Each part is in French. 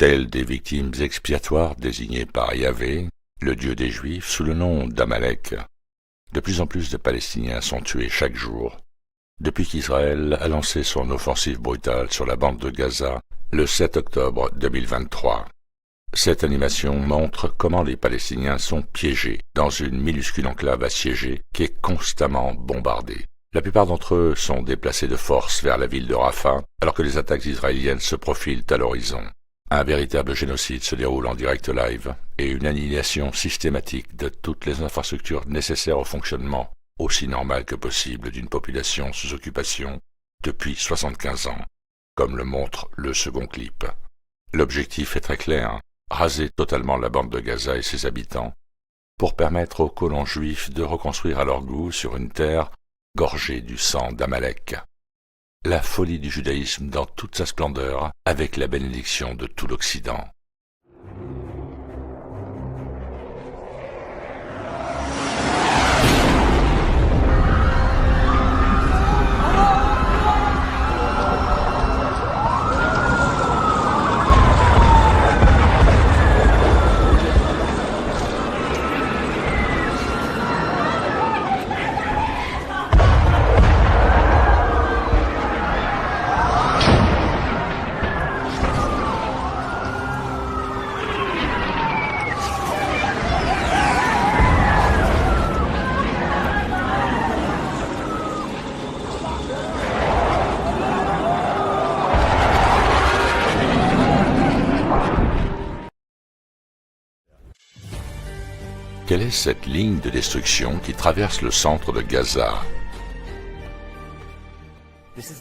Tels des victimes expiatoires désignées par Yahvé, le Dieu des Juifs, sous le nom d'Amalek. De plus en plus de Palestiniens sont tués chaque jour, depuis qu'Israël a lancé son offensive brutale sur la bande de Gaza le 7 octobre 2023. Cette animation montre comment les Palestiniens sont piégés dans une minuscule enclave assiégée qui est constamment bombardée. La plupart d'entre eux sont déplacés de force vers la ville de Rafah, alors que les attaques israéliennes se profilent à l'horizon. Un véritable génocide se déroule en direct live et une annihilation systématique de toutes les infrastructures nécessaires au fonctionnement aussi normal que possible d'une population sous occupation depuis 75 ans, comme le montre le second clip. L'objectif est très clair, raser totalement la bande de Gaza et ses habitants pour permettre aux colons juifs de reconstruire à leur goût sur une terre gorgée du sang d'Amalek. La folie du judaïsme dans toute sa splendeur, avec la bénédiction de tout l'Occident. Quelle est cette ligne de destruction qui traverse le centre de Gaza?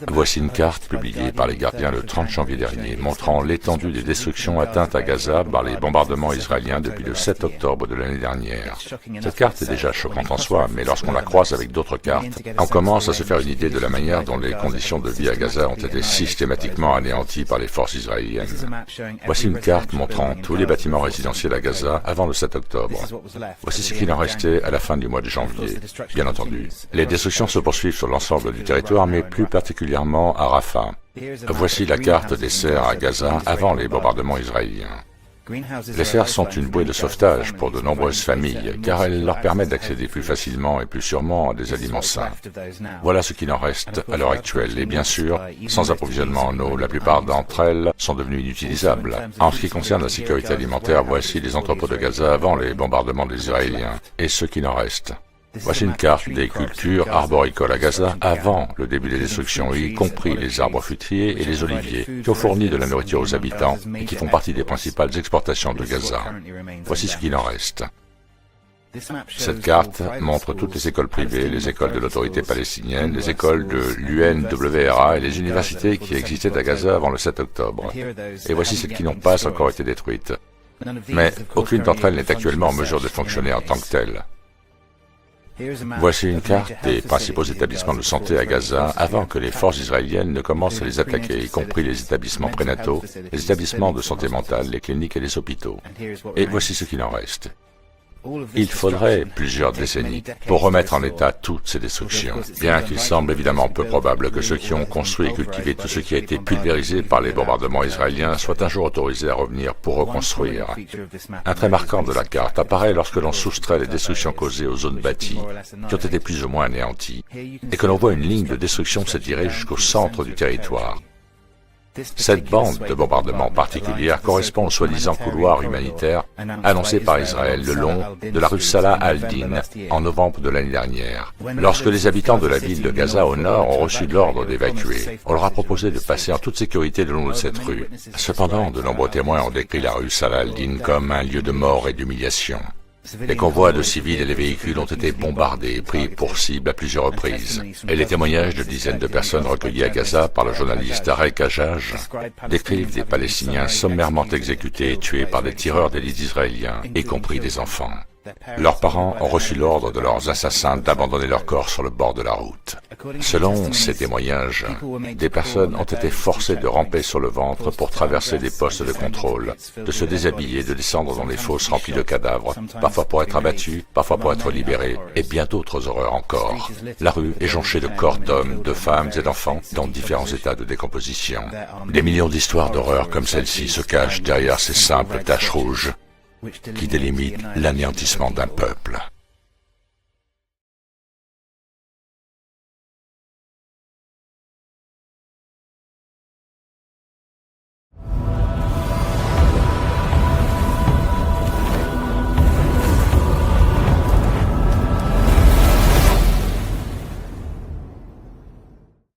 Voici une carte publiée par les Gardiens le 30 janvier dernier, montrant l'étendue des destructions atteintes à Gaza par les bombardements israéliens depuis le 7 octobre de l'année dernière. Cette carte est déjà choquante en soi, mais lorsqu'on la croise avec d'autres cartes, on commence à se faire une idée de la manière dont les conditions de vie à Gaza ont été systématiquement anéanties par les forces israéliennes. Voici une carte montrant tous les bâtiments résidentiels à Gaza avant le 7 octobre. Voici ce qu'il en restait à la fin du mois de janvier. Bien entendu, les destructions se poursuivent sur l'ensemble du territoire, mais plus particulièrement à Rafah. Voici la carte des serres à Gaza avant les bombardements israéliens. Les serres sont une bouée de sauvetage pour de nombreuses familles, car elles leur permettent d'accéder plus facilement et plus sûrement à des aliments sains. Voilà ce qu'il en reste à l'heure actuelle, et bien sûr, sans approvisionnement en eau, la plupart d'entre elles sont devenues inutilisables. En ce qui concerne la sécurité alimentaire, voici les entrepôts de Gaza avant les bombardements des Israéliens, et ce qu'il en reste. Voici une carte des cultures arboricoles à Gaza avant le début des destructions, y compris les arbres fruitiers et les oliviers, qui ont fourni de la nourriture aux habitants et qui font partie des principales exportations de Gaza. Voici ce qu'il en reste. Cette carte montre toutes les écoles privées, les écoles de l'autorité palestinienne, les écoles de l'UNWRA et les universités qui existaient à Gaza avant le 7 octobre. Et voici celles qui n'ont pas encore été détruites. Mais aucune d'entre elles n'est actuellement en mesure de fonctionner en tant que telle. Voici une carte des principaux établissements de santé à Gaza avant que les forces israéliennes ne commencent à les attaquer, y compris les établissements prénataux, les établissements de santé mentale, les cliniques et les hôpitaux. Et voici ce qu'il en reste. Il faudrait plusieurs décennies pour remettre en état toutes ces destructions, bien qu'il semble évidemment peu probable que ceux qui ont construit et cultivé tout ce qui a été pulvérisé par les bombardements israéliens soient un jour autorisés à revenir pour reconstruire. Un trait marquant de la carte apparaît lorsque l'on soustrait les destructions causées aux zones bâties, qui ont été plus ou moins anéanties, et que l'on voit une ligne de destruction s'étirer jusqu'au centre du territoire. Cette bande de bombardement particulière correspond au soi-disant couloir humanitaire annoncé par Israël le long de la rue Salah al-Din en novembre de l'année dernière. Lorsque les habitants de la ville de Gaza au nord ont reçu l'ordre d'évacuer, on leur a proposé de passer en toute sécurité le long de cette rue. Cependant, de nombreux témoins ont décrit la rue Salah al-Din comme un lieu de mort et d'humiliation. Les convois de civils et les véhicules ont été bombardés et pris pour cible à plusieurs reprises. Et les témoignages de dizaines de personnes recueillies à Gaza par le journaliste Tarek Hajjaj décrivent des Palestiniens sommairement exécutés et tués par des tireurs d'élite israéliens, y compris des enfants. Leurs parents ont reçu l'ordre de leurs assassins d'abandonner leur corps sur le bord de la route. Selon ces témoignages, des personnes ont été forcées de ramper sur le ventre pour traverser des postes de contrôle, de se déshabiller, de descendre dans des fosses remplies de cadavres, parfois pour être abattus, parfois pour être libérés, et bien d'autres horreurs encore. La rue est jonchée de corps d'hommes, de femmes et d'enfants dans différents états de décomposition. Des millions d'histoires d'horreur comme celle-ci se cachent derrière ces simples taches rouges qui délimitent l'anéantissement d'un peuple.